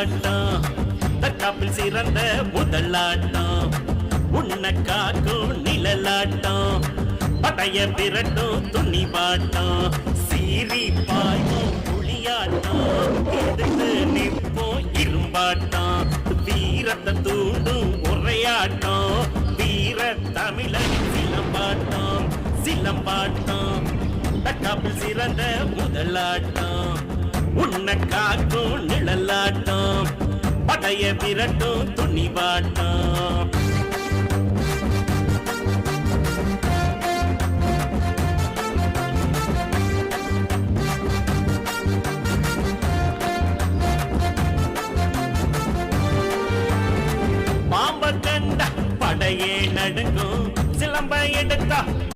சிலம்பாட்டம் தற்காப்பில் சிறந்த முதலாட்டம் உன்னை காக்கும் நிழலாட்டம் படைய விரட்டும் துணிவாட்டம் சீறி பாயும் புளியாட்டம் எதிர்த்து நிற்போம் இரும்பாட்டம் வீரத்தை தூண்டும் உரையாட்டம் வீர தமிழன் சிலம்பாட்டம் சிலம்பாட்டம் தற்காப்பில் சிறந்த முதலாட்டம் உன்னை காக்கும் நிழலாட்டம் படைய விரட்டும் துணிவாட்டம் பாம்ப கண்ட படையே நடுங்கும் சிலம்ப எடுத்தா